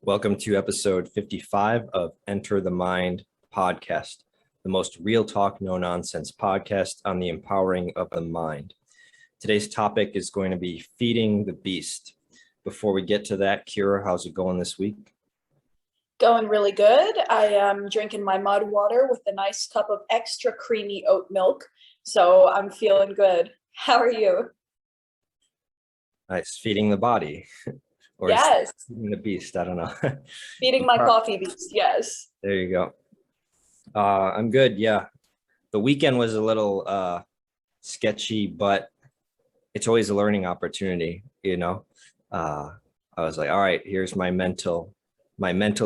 Welcome to episode 55 of Enter the Mind podcast, the most real talk, no nonsense podcast on the empowering of the mind. Today's topic is going to be feeding the beast. Before we get to that, Kyra, how's it going this week? Going really good. I am drinking my mud water with a nice cup of extra creamy oat milk. So I'm feeling good. How are you? Nice. Feeding the body. Or Yes. feeding the beast. I don't know. Feeding my coffee beast. Yes. There you go. I'm good. Yeah. The weekend was a little sketchy, but it's always a learning opportunity, you know. I was like, all right, here's my mental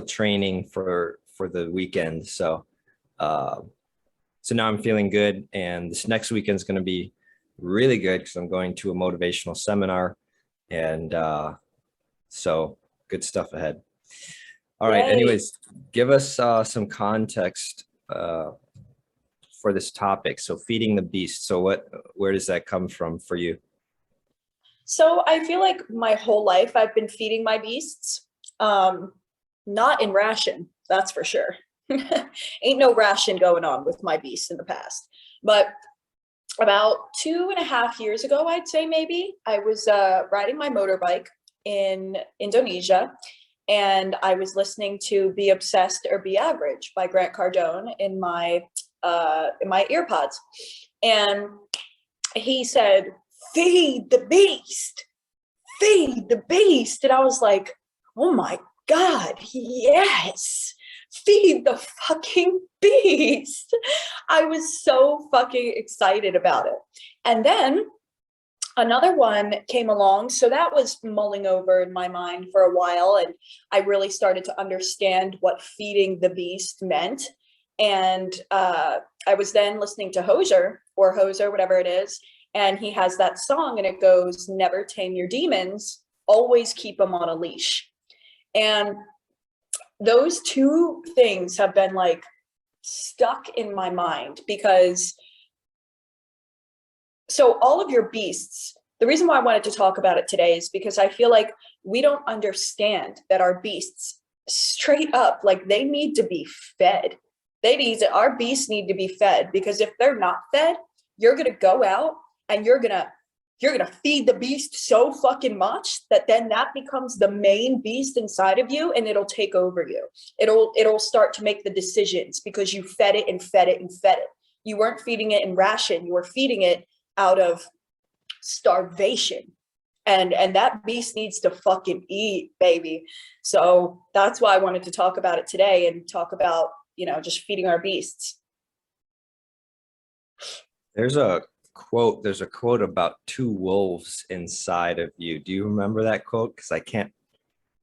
training for the weekend. So now I'm feeling good, and this next weekend is going to be really good because I'm going to a motivational seminar, and so good stuff ahead. All right. Yay. Anyways, give us some context for this topic. So feeding the beast. So where does that come from for you? So I feel like my whole life I've been feeding my beasts. Not in ration, that's for sure. Ain't no ration going on with my beasts in the past. But about 2.5 years ago, I'd say maybe, I was riding my motorbike in Indonesia, and I was listening to Be Obsessed or Be Average by Grant Cardone in my earpods. And he said, feed the beast, feed the beast. And I was like, oh my God, yes, feed the fucking beast. I was so fucking excited about it. And then another one came along. So that was mulling over in my mind for a while. And I really started to understand what feeding the beast meant. And I was then listening to Hoser, whatever it is. And he has that song and it goes, never tame your demons, always keep them on a leash. And those two things have been like stuck in my mind because so all of your beasts, the reason why I wanted to talk about it today is because I feel like we don't understand that our beasts straight up, like they need to be fed. Our beasts need to be fed, because if they're not fed, you're going to go out and you're going to feed the beast so fucking much that then that becomes the main beast inside of you, and it'll take over you. It'll start to make the decisions because you fed it and fed it and fed it. You weren't feeding it in ration. You were feeding it out of starvation. And that beast needs to fucking eat, baby. So that's why I wanted to talk about it today and talk about, just feeding our beasts. There's a quote about two wolves inside of you. Do you remember that quote? Because I can't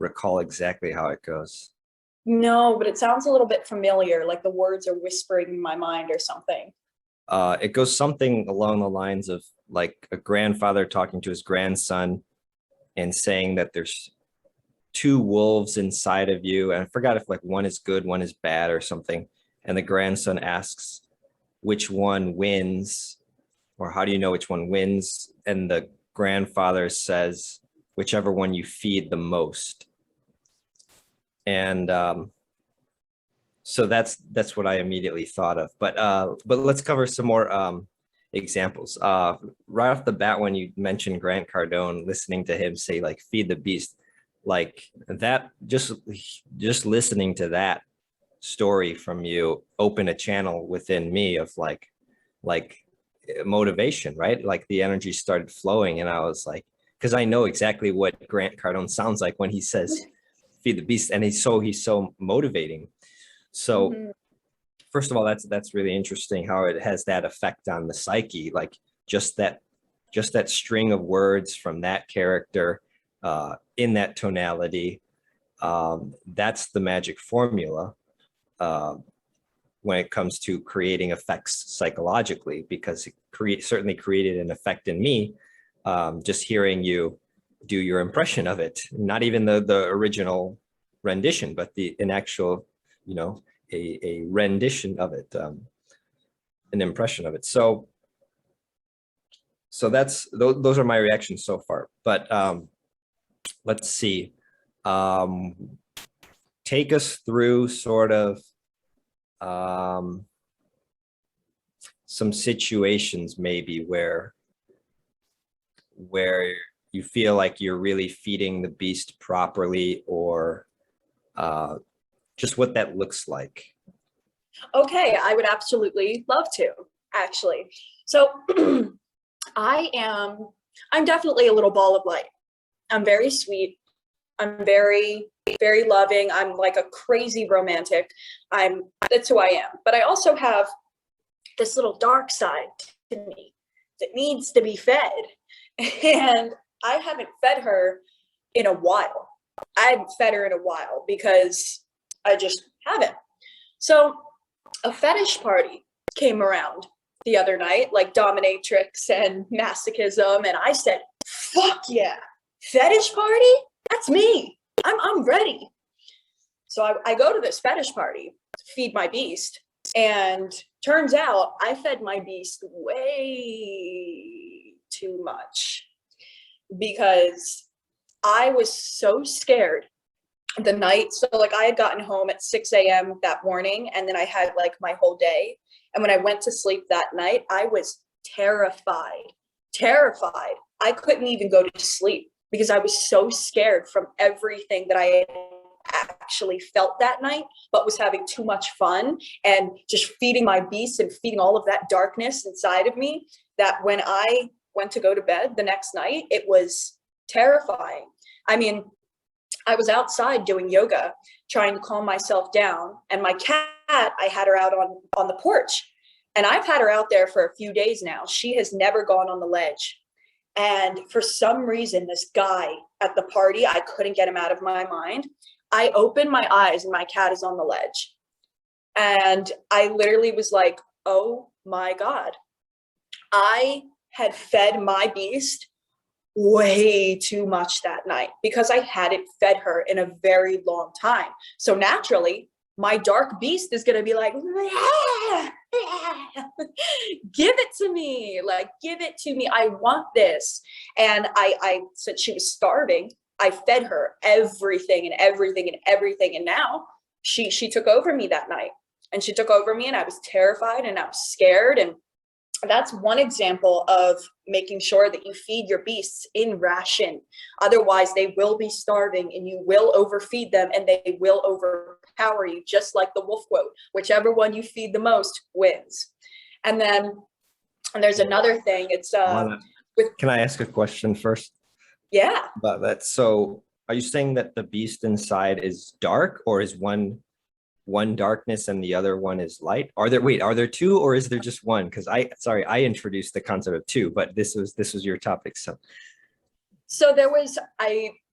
recall exactly how it goes. No, but it sounds a little bit familiar, like the words are whispering in my mind or something. It goes something along the lines of like a grandfather talking to his grandson and saying that there's two wolves inside of you. And I forgot if like one is good, one is bad or something. And the grandson asks which one wins, or how do you know which one wins? And the grandfather says, whichever one you feed the most. And so that's what I immediately thought of. But let's cover some more examples. Right off the bat, when you mentioned Grant Cardone, listening to him say like feed the beast, like that, just listening to that story from you opened a channel within me of like motivation, right? Like the energy started flowing, and I was like, because I know exactly what Grant Cardone sounds like when he says feed the beast, and he's so motivating. So first of all, that's really interesting how it has that effect on the psyche, like just that string of words from that character in that tonality. That's the magic formula when it comes to creating effects psychologically, because it certainly created an effect in me, just hearing you do your impression of it, not even the original rendition, but an actual, a rendition of it, an impression of it. So those are my reactions so far. But let's see. take us through sort of some situations maybe where you feel like you're really feeding the beast properly, or just what that looks like. Okay, I would absolutely love to, actually. So I'm definitely a little ball of light. I'm very sweet. I'm very, very loving. I'm like a crazy romantic. That's who I am. But I also have this little dark side to me that needs to be fed. And I haven't fed her in a while. I haven't fed her in a while because I just haven't. So a fetish party came around the other night, like dominatrix and masochism, and I said, fuck yeah, fetish party? That's me. I'm ready. So I go to this fetish party to feed my beast, and turns out I fed my beast way too much because I was so scared the night. So like I had gotten home at 6 a.m. that morning, and then I had like my whole day. And when I went to sleep that night, I was terrified. I couldn't even go to sleep because I was so scared from everything that I had actually felt that night, but was having too much fun and just feeding my beast and feeding all of that darkness inside of me, that when I went to go to bed the next night, it was terrifying. I mean, I was outside doing yoga, trying to calm myself down, and my cat, I had her out on the porch, and I've had her out there for a few days now. She has never gone on the ledge. And for some reason, this guy at the party, I couldn't get him out of my mind. I opened my eyes and my cat is on the ledge. And I literally was like, oh my God. I had fed my beast way too much that night because I hadn't fed her in a very long time. So naturally, my dark beast is going to be like, give it to me, like, give it to me. I want this. And I said she was starving. I fed her everything and everything and everything. And now she took over me that night, and she took over me, and I was terrified and I was scared. And that's one example of making sure that you feed your beasts in ration. Otherwise, they will be starving and you will overfeed them and they will overpower you, just like the wolf quote. Whichever one you feed the most wins. And then there's another thing. It's can I ask a question first? Yeah. About that. So are you saying that the beast inside is dark, or is one darkness and the other one is light? Are there two, or is there just one? Because I introduced the concept of two, but this was your topic. So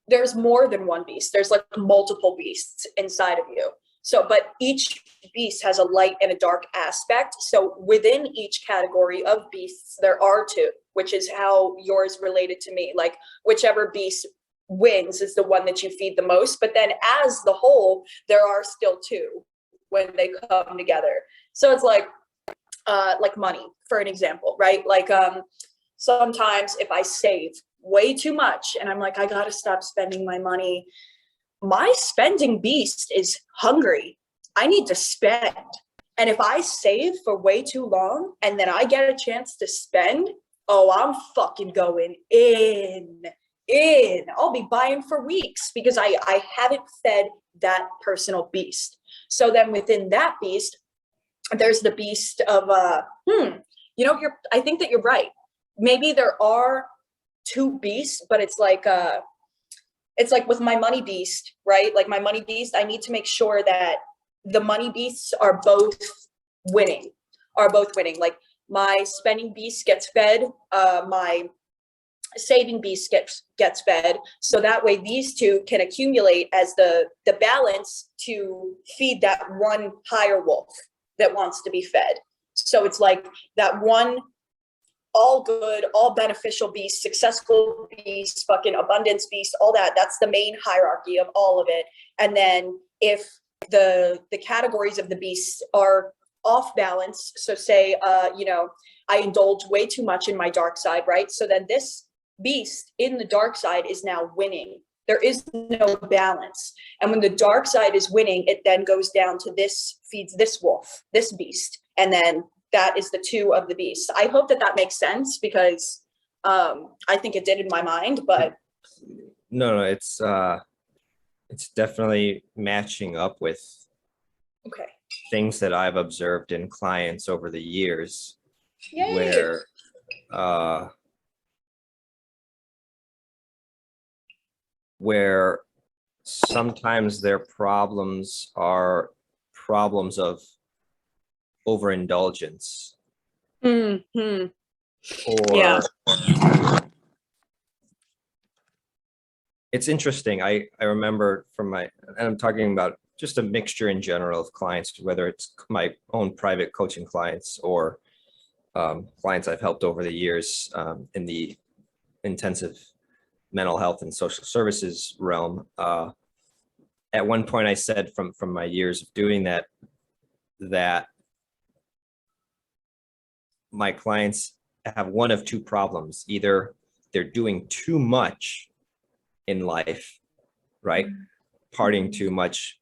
there's more than one beast. There's like multiple beasts inside of you. So, but each beast has a light and a dark aspect. So within each category of beasts, there are two, which is how yours related to me. Like whichever beast wins is the one that you feed the most, but then as the whole there are still two when they come together. So it's like money, for an example, right? Like sometimes if I save way too much and I'm like, I gotta stop spending my money, my spending beast is hungry. I need to spend. And if I save for way too long and then I get a chance to spend, oh, I'm fucking going in. I'll be buying for weeks because I haven't fed that personal beast. So then within that beast, there's the beast of I think that you're right. Maybe there are two beasts, but it's like with my money beast, right? Like my money beast, I need to make sure that the money beasts are both winning. Like my spending beast gets fed, my saving beast gets fed, so that way these two can accumulate as the balance to feed that one higher wolf that wants to be fed. So it's like that one all good, all beneficial beast, successful beast, fucking abundance beast, all that's the main hierarchy of all of it. And then if the categories of the beasts are off balance, so say I indulge way too much in my dark side, right? So then this beast in the dark side is now winning There is no balance. And when the dark side is winning, it then goes down to this feeds this wolf, this beast. And then that is the two of the beast. I hope that makes sense, because I think it did in my mind, but. No, it's definitely matching up with Okay. things that I've observed in clients over the years. Yay. Where sometimes their problems are problems of overindulgence. Mm-hmm. Or it's interesting. I remember from and I'm talking about just a mixture in general of clients, whether it's my own private coaching clients or clients I've helped over the years in the intensive mental health and social services realm. At one point I said from my years of doing that my clients have one of two problems. Either they're doing too much in life, right? Partying too much,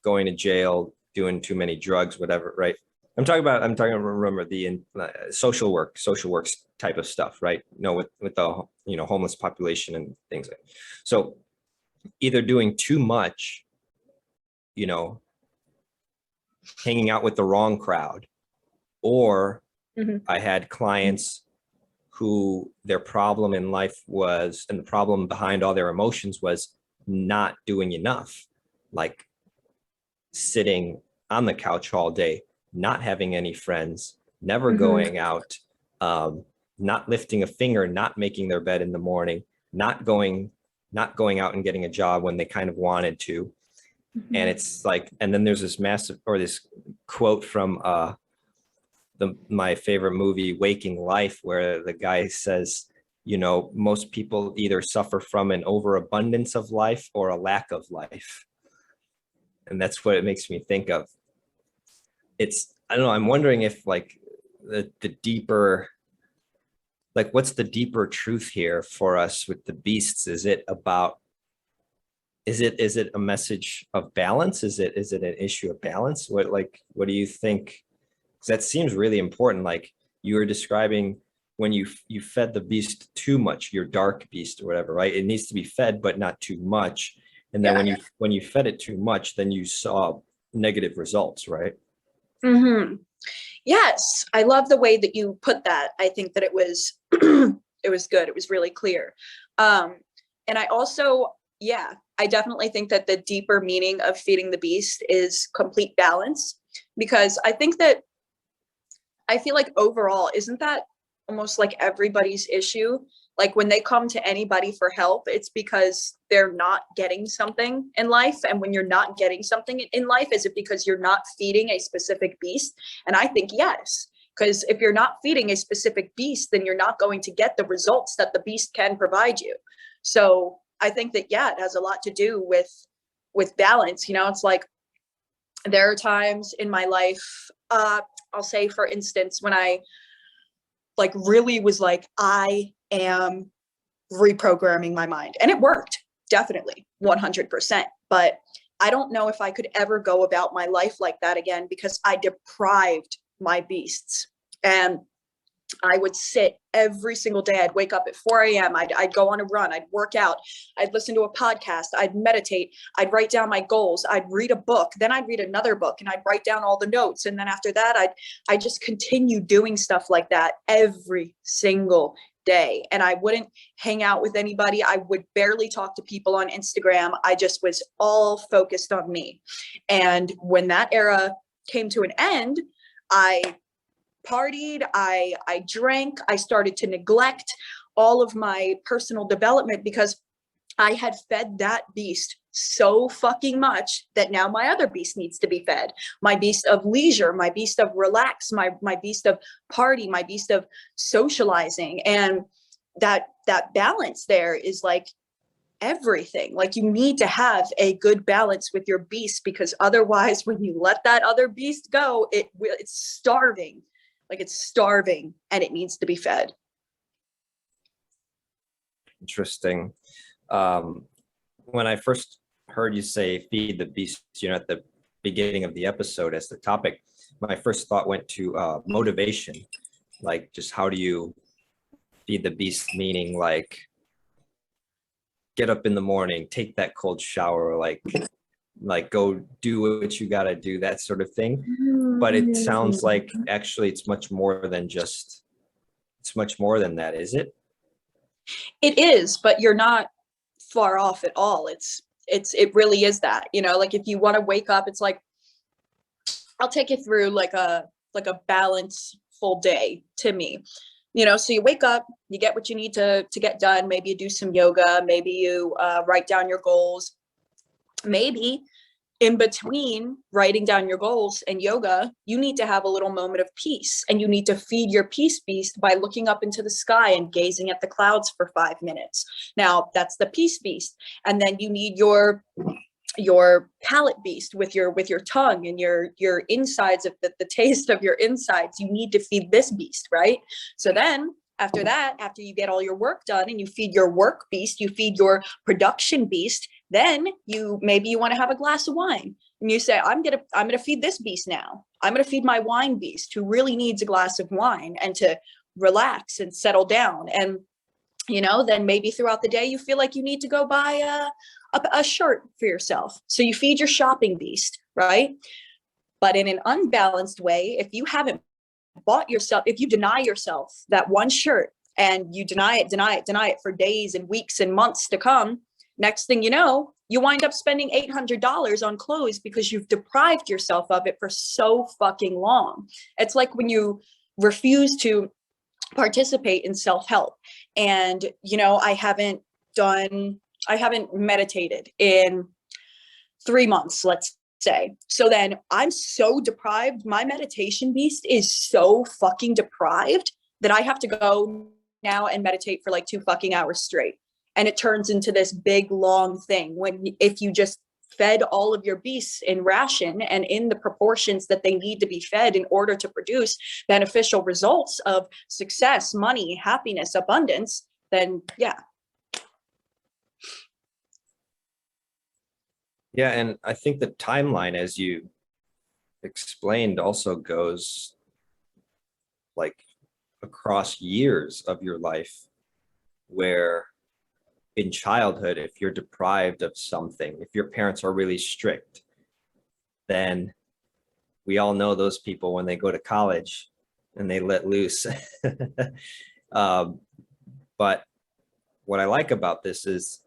going to jail, doing too many drugs, whatever, right? I'm talking about, remember the social works type of stuff, right? With the, homeless population and things like that. So either doing too much, hanging out with the wrong crowd, or I had clients who their problem in life was, and the problem behind all their emotions was not doing enough, like sitting on the couch all day, not having any friends, never going out, not lifting a finger, not making their bed in the morning, not going out and getting a job when they kind of wanted to. And it's like, and then there's this this quote from my favorite movie, Waking Life, where the guy says, most people either suffer from an overabundance of life or a lack of life. And that's what it makes me think of. I don't know, I'm wondering if like the deeper, like what's the deeper truth here for us with the beasts? Is it a message of balance? Is it an issue of balance? What do you think? Because that seems really important. Like you were describing when you fed the beast too much, your dark beast or whatever, right? It needs to be fed, but not too much. And then when you fed it too much, then you saw negative results, right? Yes, I love the way that you put that. I think that it was it was good. It was really clear. And I also, I definitely think that the deeper meaning of feeding the beast is complete balance, because I feel like overall, isn't that almost like everybody's issue? Like when they come to anybody for help, it's because they're not getting something in life. And when you're not getting something in life, is it because you're not feeding a specific beast? And I think yes, because if you're not feeding a specific beast, then you're not going to get the results that the beast can provide you. So I think that, it has a lot to do with balance. It's like there are times in my life, I'll say, for instance, when I like really was like, I am reprogramming my mind, and it worked, definitely 100%. But I don't know if I could ever go about my life like that again, because I deprived my beasts. And I would sit every single day. I'd wake up at 4 a.m. I'd go on a run. I'd work out. I'd listen to a podcast. I'd meditate. I'd write down my goals. I'd read a book. Then I'd read another book, and I'd write down all the notes. And then after that, I just continue doing stuff like that every single day. And I wouldn't hang out with anybody. I would barely talk to people on Instagram. I just was all focused on me. And when that era came to an end, I partied, I drank, I started to neglect all of my personal development, because I had fed that beast so fucking much that now my other beast needs to be fed. My beast of leisure, my beast of relax, my beast of party, my beast of socializing. And that balance there is like everything. Like you need to have a good balance with your beast, because otherwise when you let that other beast go, it's starving. Like it's starving and it needs to be fed. Interesting. when I first heard you say feed the beast, at the beginning of the episode as the topic, my first thought went to motivation. Like, just how do you feed the beast, meaning like get up in the morning, take that cold shower, like go do what you got to do, that sort of thing. But it sounds like actually it's much more than that, is it? It is, but you're not far off at all. It really is that, like if you want to wake up, it's like, I'll take you through like a balanceful day to me. So you wake up, you get what you need to get done. Maybe you do some yoga, maybe you write down your goals. Maybe in between writing down your goals and yoga, you need to have a little moment of peace, and you need to feed your peace beast by looking up into the sky and gazing at the clouds for 5 minutes. Now that's the peace beast. And then you need your palate beast with your tongue and your insides of the taste of your insides. You need to feed this beast, right? So then after that, after you get all your work done and you feed your work beast, you feed your production beast, then maybe you want to have a glass of wine and you say, I'm gonna feed this beast now. I'm gonna feed my wine beast, who really needs a glass of wine and to relax and settle down. And then maybe throughout the day you feel like you need to go buy a shirt for yourself. So you feed your shopping beast, right? But in an unbalanced way, if you haven't bought yourself, if you deny yourself that one shirt and you deny it for days and weeks and months to come, next thing you know, you wind up spending $800 on clothes because you've deprived yourself of it for so fucking long. It's like when you refuse to participate in self-help. And, I haven't meditated in 3 months, let's say. So then I'm so deprived. My meditation beast is so fucking deprived that I have to go now and meditate for like 2 fucking hours straight. And it turns into this big, long thing if you just fed all of your beasts in ration and in the proportions that they need to be fed in order to produce beneficial results of success, money, happiness, abundance, then yeah. Yeah, and I think the timeline, as you explained, also goes like across years of your life, where in childhood, if you're deprived of something, if your parents are really strict, then we all know those people when they go to college and they let loose. But what I like about this is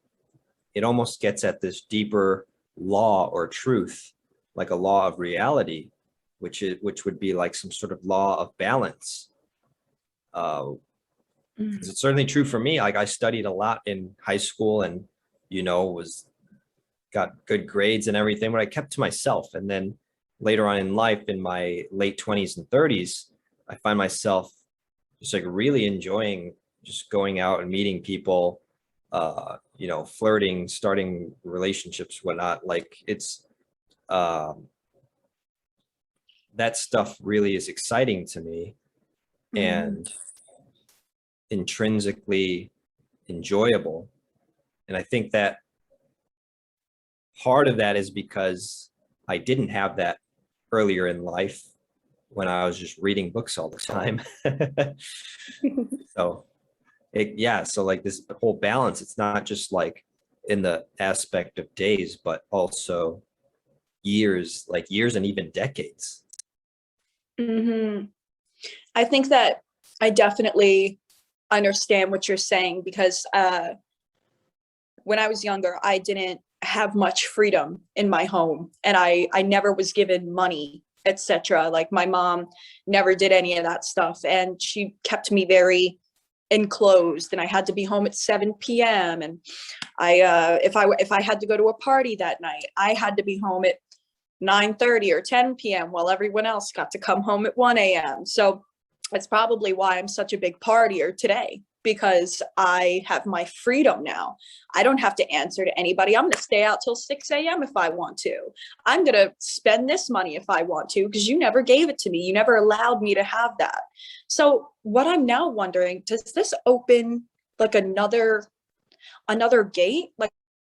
it almost gets at this deeper law or truth, like a law of reality, which would be like some sort of law of balance. It's certainly true for me. Like I studied a lot in high school and, got good grades and everything, but I kept to myself. And then later on in life, in my late 20s and 30s, I find myself just like really enjoying just going out and meeting people, flirting, starting relationships, whatnot. Like it's, that stuff really is exciting to me and intrinsically enjoyable. And I think that part of that is because I didn't have that earlier in life when I was just reading books all the time. So like this whole balance, it's not just like in the aspect of days, but also years and even decades. I think that I definitely understand what you're saying, because when I was younger, I didn't have much freedom in my home, and I never was given money, etc. Like my mom never did any of that stuff, and she kept me very enclosed, and I had to be home at 7 p.m. and if I had to go to a party that night, I had to be home at 9:30 or 10 p.m. while everyone else got to come home at 1 a.m. So it's probably why I'm such a big partier today, because I have my freedom now. I don't have to answer to anybody. I'm going to stay out till 6 a.m. if I want to. I'm going to spend this money if I want to, because you never gave it to me. You never allowed me to have that. So what I'm now wondering, does this open like another gate? Like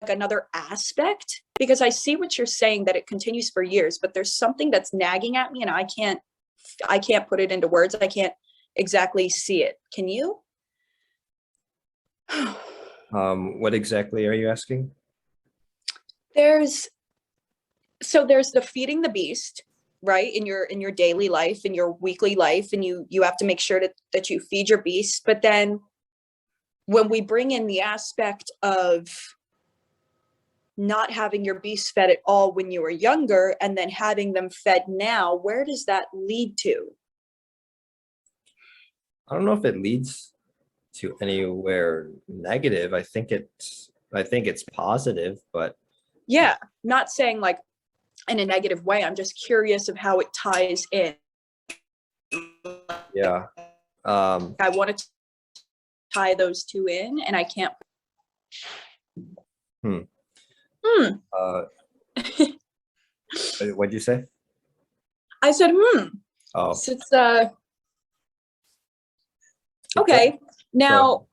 another aspect, because I see what you're saying, that it continues for years, but there's something that's nagging at me and I can't put it into words. I can't exactly see it. Can you? What exactly are you asking? There's the feeding the beast, right? In your daily life, in your weekly life, and you have to make sure that you feed your beast. But then when we bring in the aspect of not having your beast fed at all when you were younger and then having them fed now, where does that lead to? I don't know if it leads to anywhere negative. I think it's positive, but Yeah, not saying like in a negative way. I'm just curious of how it ties in. yeah. I want to tie those two in and I can't. What'd you say? I said, Oh, so it's okay. Now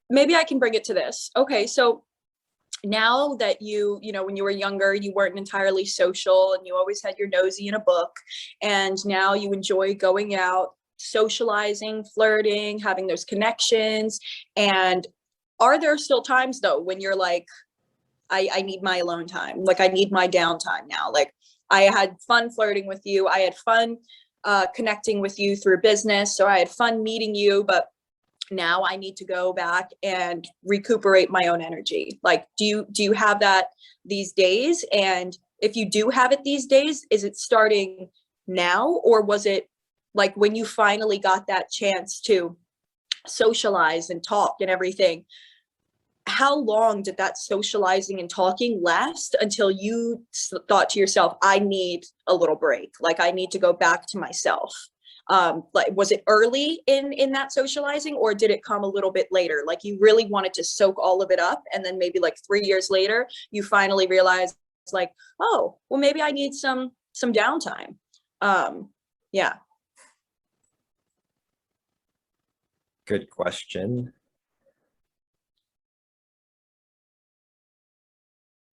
maybe I can bring it to this. Okay, so now that you know, when you were younger, you weren't entirely social and you always had your nosy in a book, and now you enjoy going out, socializing, flirting, having those connections. And are there still times though when you're like, I need my alone time, like I need my downtime now? Like, I had fun flirting with you, I had fun connecting with you through business, so I had fun meeting you, but now I need to go back and recuperate my own energy. Like, do you have that these days? And if you do have it these days, is it starting now, or was it like when you finally got that chance to socialize and talk and everything? How long did that socializing and talking last until you thought to yourself, I need a little break, like I need to go back to myself? Like, was it early in that socializing, or did it come a little bit later? Like, you really wanted to soak all of it up, and then maybe like 3 years later you finally realized, like, oh well, maybe I need some downtime. Yeah. good question.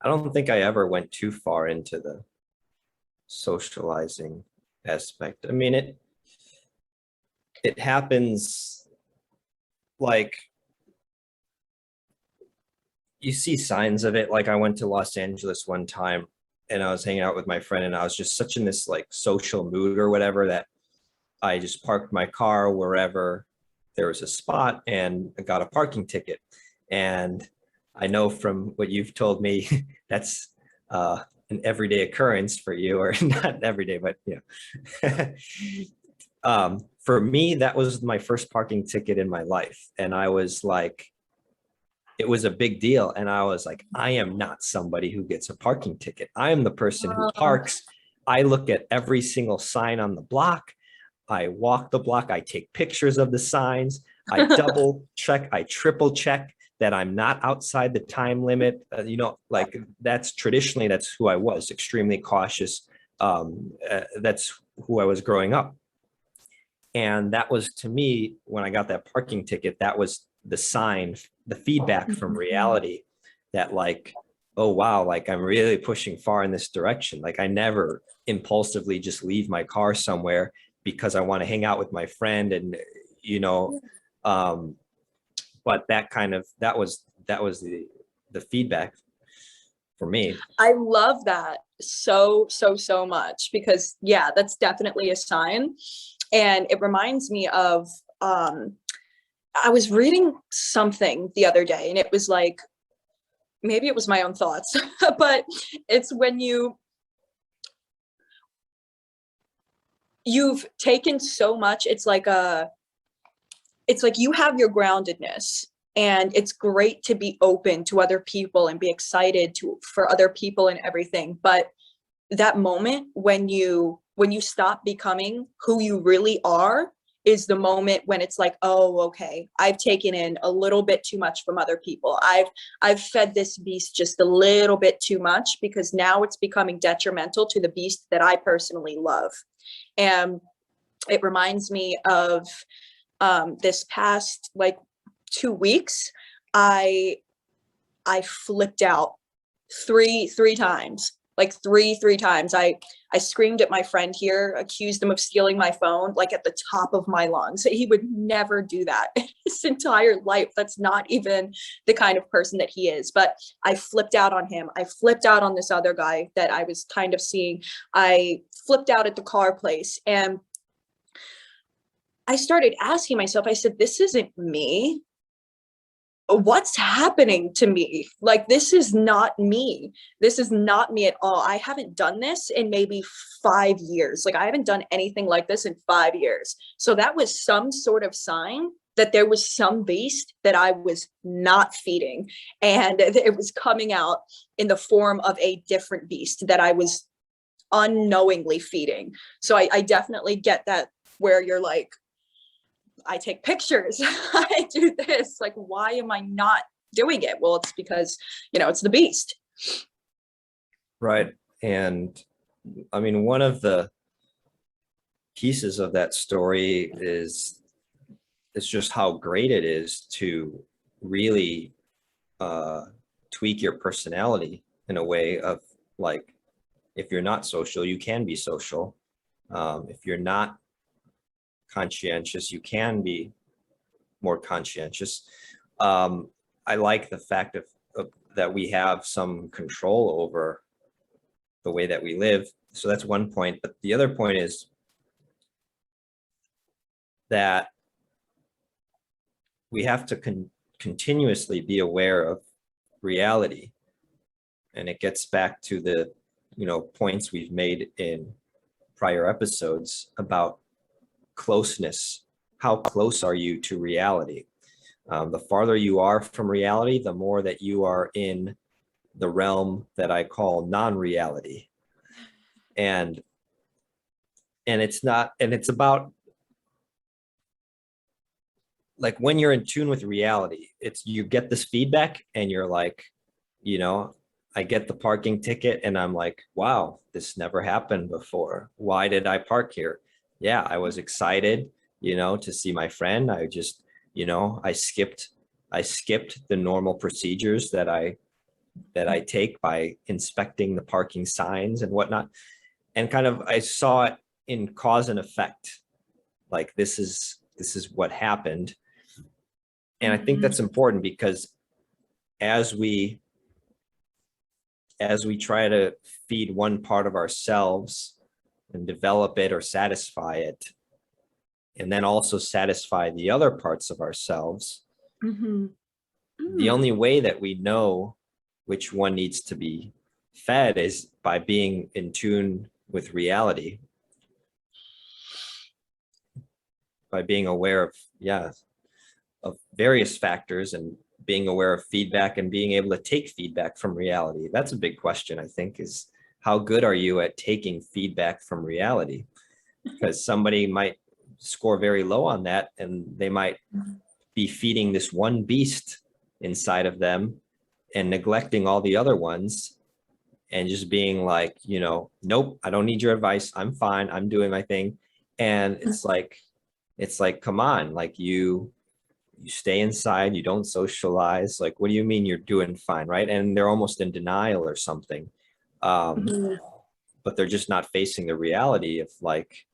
I don't think I ever went too far into the socializing aspect. I mean, it happens, like, you see signs of it. Like, I went to Los Angeles one time and I was hanging out with my friend, and I was just such in this like social mood or whatever that I just parked my car wherever there was a spot and I got a parking ticket. And I know from what you've told me, that's an everyday occurrence for you, or not every day, but for me, that was my first parking ticket in my life. And I was like, it was a big deal. And I was like, I am not somebody who gets a parking ticket. I am the person who parks. I look at every single sign on the block. I walk the block. I take pictures of the signs. I double check. I triple check that I'm not outside the time limit. Like, that's traditionally, that's who I was, extremely cautious. That's who I was growing up. And that was, to me, when I got that parking ticket, that was the sign, the feedback from reality, that like, oh wow, like I'm really pushing far in this direction. Like, I never impulsively just leave my car somewhere because I want to hang out with my friend, and but that was the feedback for me. I love that so much, because yeah, that's definitely a sign. And it reminds me of, I was reading something the other day, and it was like, maybe it was my own thoughts, but it's when you've taken so much, it's like you have your groundedness, and it's great to be open to other people and be excited for other people and everything. But that moment when you stop becoming who you really are is the moment when it's like, oh, okay, I've taken in a little bit too much from other people. I've fed this beast just a little bit too much, because now it's becoming detrimental to the beast that I personally love. And it reminds me of this past like 2 weeks, I flipped out three times. Like three times. I screamed at my friend here, accused him of stealing my phone, like at the top of my lungs. He would never do that in his entire life. That's not even the kind of person that he is. But I flipped out on him. I flipped out on this other guy that I was kind of seeing. I flipped out at the car place, and I started asking myself, I said, this isn't me. What's happening to me? Like, this is not me. This is not me at all. I haven't done this in maybe 5 years. Like, I haven't done anything like this in 5 years. So that was some sort of sign that there was some beast that I was not feeding. And it was coming out in the form of a different beast that I was unknowingly feeding. So I definitely get that, where you're like, I take pictures, I do this, like, why am I not doing it? Well, it's because, it's the beast. Right. And I mean, one of the pieces of that story is just how great it is to really tweak your personality in a way of, like, if you're not social, you can be social. If you're not conscientious, you can be more conscientious. I like the fact of that we have some control over the way that we live. So that's one point. But the other point is that we have to continuously be aware of reality. And it gets back to the, points we've made in prior episodes about closeness. How close are you to reality? The farther you are from reality, the more that you are in the realm that I call non-reality. And it's about, like, when you're in tune with reality, you get this feedback and you're like, I get the parking ticket and I'm like, wow, this never happened before. Why did I park here? Yeah, I was excited, to see my friend. I just, I skipped the normal procedures that I take by inspecting the parking signs and whatnot. And kind of, I saw it in cause and effect. Like, this is what happened. And I think that's important, because as we try to feed one part of ourselves and develop it or satisfy it, and then also satisfy the other parts of ourselves, the only way that we know which one needs to be fed is by being in tune with reality, by being aware of various factors, and being aware of feedback, and being able to take feedback from reality. That's a big question, I think, is how good are you at taking feedback from reality? Because somebody might score very low on that, and they might be feeding this one beast inside of them and neglecting all the other ones, and just being like, nope, I don't need your advice. I'm fine. I'm doing my thing. And it's like, come on, like, you stay inside, you don't socialize. Like, what do you mean you're doing fine, right? And they're almost in denial or something. But they're just not facing the reality of, like,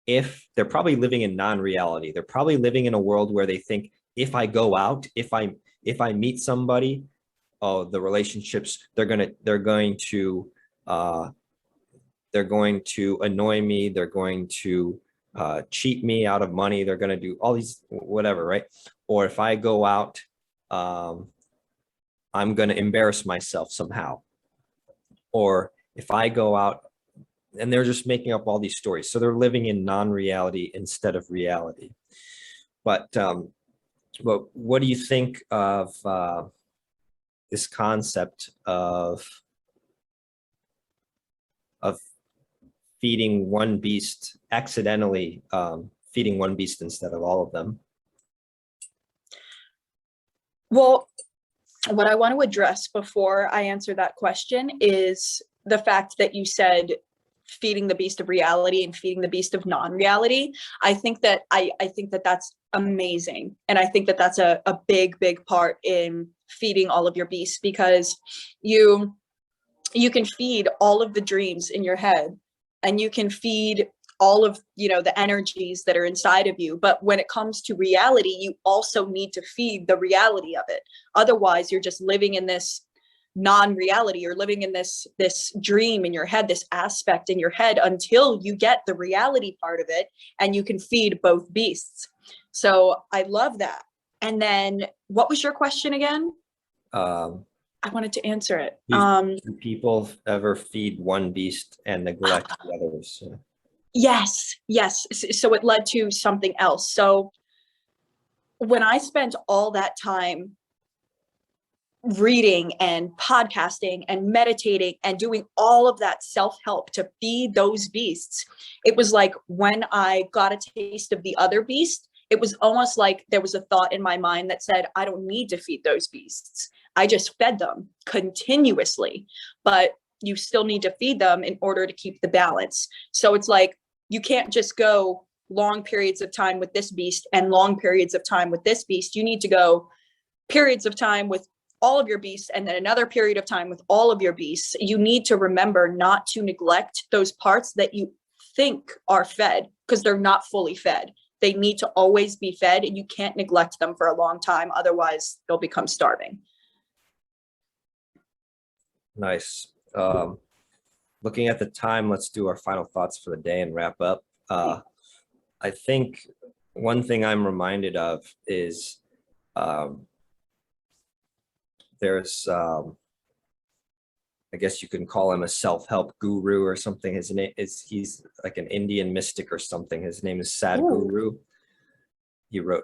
if they're probably living in non-reality, they're probably living in a world where they think, if I go out, if I meet somebody, oh, the relationships, they're going to annoy me. They're going to cheat me out of money. They're going to do all these, whatever, right? Or if I go out, I'm going to embarrass myself somehow. Or if I go out, and they're just making up all these stories. So they're living in non-reality instead of reality. But what do you think of this concept of feeding one beast, accidentally feeding one beast instead of all of them? Well, what I want to address before I answer that question is the fact that you said feeding the beast of reality and feeding the beast of non-reality. I think that that's amazing. And I think that that's a big, big part in feeding all of your beasts, because you can feed all of the dreams in your head, and you can feed all of, you know, the energies that are inside of you. But when it comes to reality, you also need to feed the reality of it. Otherwise, you're just living in this non-reality. You're living in this dream in your head, this aspect in your head, until you get the reality part of it and you can feed both beasts. So I love that. And then what was your question again? I wanted to answer it. Do people ever feed one beast and neglect the others? Yes. So it led to something else. So when I spent all that time reading and podcasting and meditating and doing all of that self-help to feed those beasts, it was like when I got a taste of the other beast, it was almost like there was a thought in my mind that said, I don't need to feed those beasts. I just fed them continuously, but you still need to feed them in order to keep the balance. So it's like, you can't just go long periods of time with this beast and long periods of time with this beast. You need to go periods of time with all of your beasts and then another period of time with all of your beasts. You need to remember not to neglect those parts that you think are fed, because they're not fully fed. They need to always be fed, and you can't neglect them for a long time. Otherwise, they'll become starving. Nice. Looking at the time, let's do our final thoughts for the day and wrap up. I think one thing I'm reminded of is there's, I guess you can call him a self-help guru or something. His name is, he's like an Indian mystic or something. His name is Sadhguru. He wrote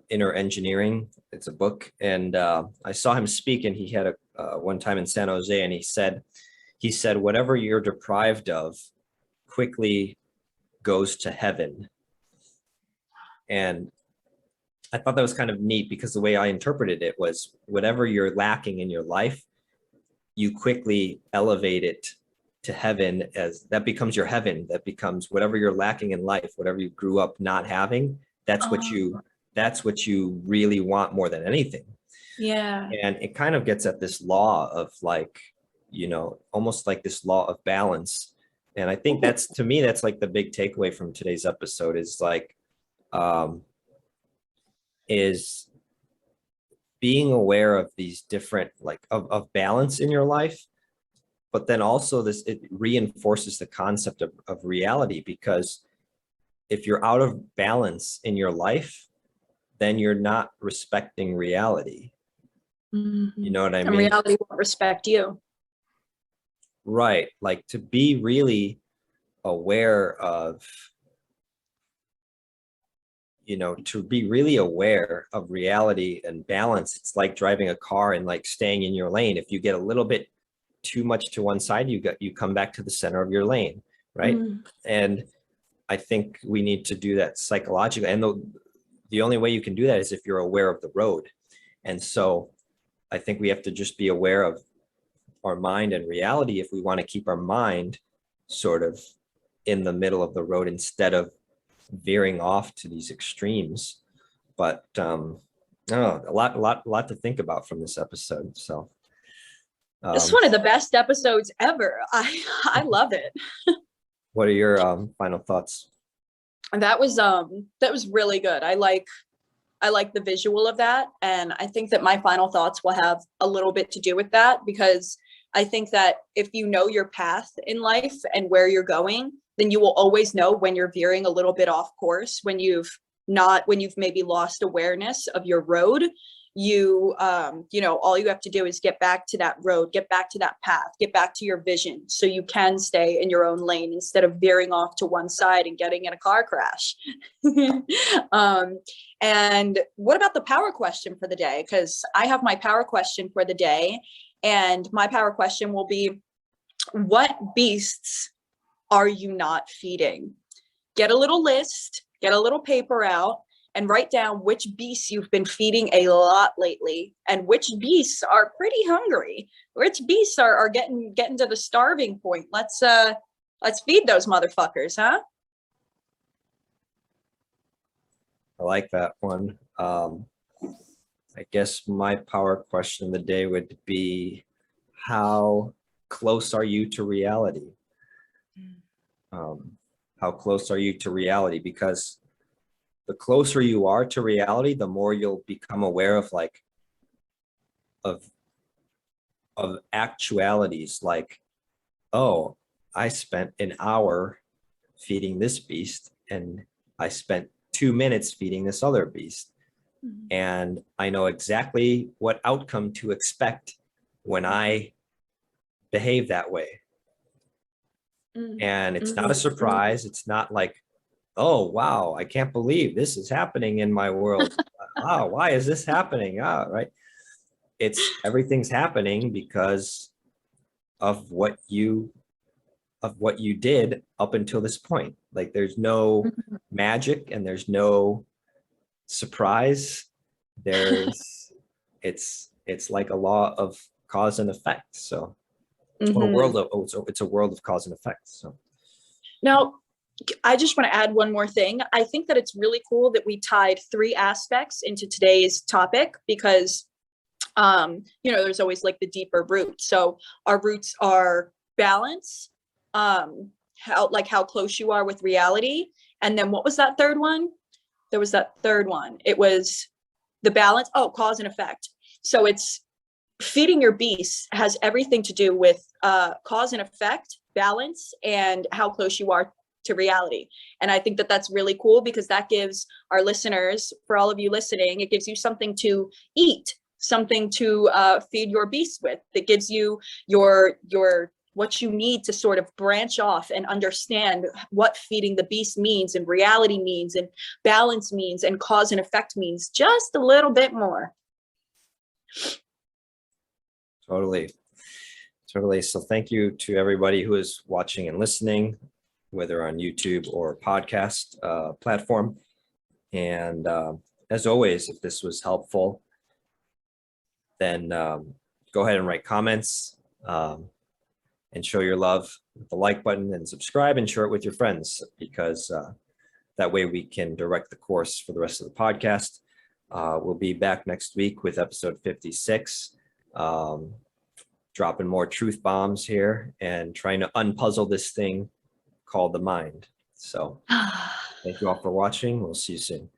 Inner Engineering. It's a book. And I saw him speak, and he had a one time in San Jose, and he said, whatever you're deprived of quickly goes to heaven. And I thought that was kind of neat, because the way I interpreted it was, whatever you're lacking in your life, you quickly elevate it to heaven, as that becomes your heaven. That becomes whatever you're lacking in life, whatever you grew up not having, that's what you really want more than anything. Yeah. And it kind of gets at this law of, like, you know, almost like this law of balance. And I think that's, to me, that's like the big takeaway from today's episode, is like, is being aware of these different, like, of balance in your life. But then also it reinforces the concept of reality, because if you're out of balance in your life, then you're not respecting reality. Mm-hmm. You know what I mean? And reality won't respect you. Right. Like, to be really aware of, you know, to be really aware of reality and balance, it's like driving a car and like staying in your lane. If you get a little bit too much to one side, you come back to the center of your lane, right? And I think we need to do that psychologically. And the only way you can do that is if you're aware of the road. And so I think we have to just be aware of our mind and reality if we want to keep our mind sort of in the middle of the road, instead of veering off to these extremes. But a lot to think about from this episode. So it's one of the best episodes ever. I love it. What are your final thoughts? That was really good. I like the visual of that, and I think that my final thoughts will have a little bit to do with that, because I think that if you know your path in life and where you're going, then you will always know when you're veering a little bit off course, when you've maybe lost awareness of your road. You know, all you have to do is get back to that road, get back to that path, get back to your vision, so you can stay in your own lane instead of veering off to one side and getting in a car crash. And what about the power question for the day? Because I have my power question for the day, and my power question will be, what beasts are you not feeding? Get a little list, get a little paper out, and write down which beasts you've been feeding a lot lately, and which beasts are pretty hungry, which beasts are getting to the starving point. Let's feed those motherfuckers, huh? I like that one. I guess my power question of the day would be, how close are you to reality? How close are you to reality? Because the closer you are to reality, the more you'll become aware of like, of actualities, like, oh, I spent an hour feeding this beast and I spent 2 minutes feeding this other beast. And I know exactly what outcome to expect when I behave that way. And it's not a surprise. It's not like, oh, wow, I can't believe this is happening in my world. Oh, why is this happening? Right. It's everything's happening because of what you did up until this point. Like there's no magic and there's no surprise. It's like a law of cause and effect. So it's a world of it's a world of cause and effect. So now I just want to add one more thing. I think that it's really cool that we tied 3 aspects into today's topic because there's always like the deeper root. So our roots are balance, how close you are with reality. And then what was that third one? There was that third one. It was the balance. Oh, cause and effect. So it's feeding your beast has everything to do with cause and effect, balance, and how close you are to reality. And I think that that's really cool because that gives our listeners, for all of you listening, it gives you something to eat, something to feed your beast with. That gives you your what you need to sort of branch off and understand what feeding the beast means and reality means and balance means and cause and effect means just a little bit more. Totally. So thank you to everybody who is watching and listening, whether on YouTube or podcast platform. And as always, if this was helpful, then go ahead and write comments and show your love with the like button and subscribe and share it with your friends, because that way we can direct the course for the rest of the podcast. We'll be back next week with episode 56. Dropping more truth bombs here and trying to unpuzzle this thing called the mind. So thank you all for watching. We'll see you soon.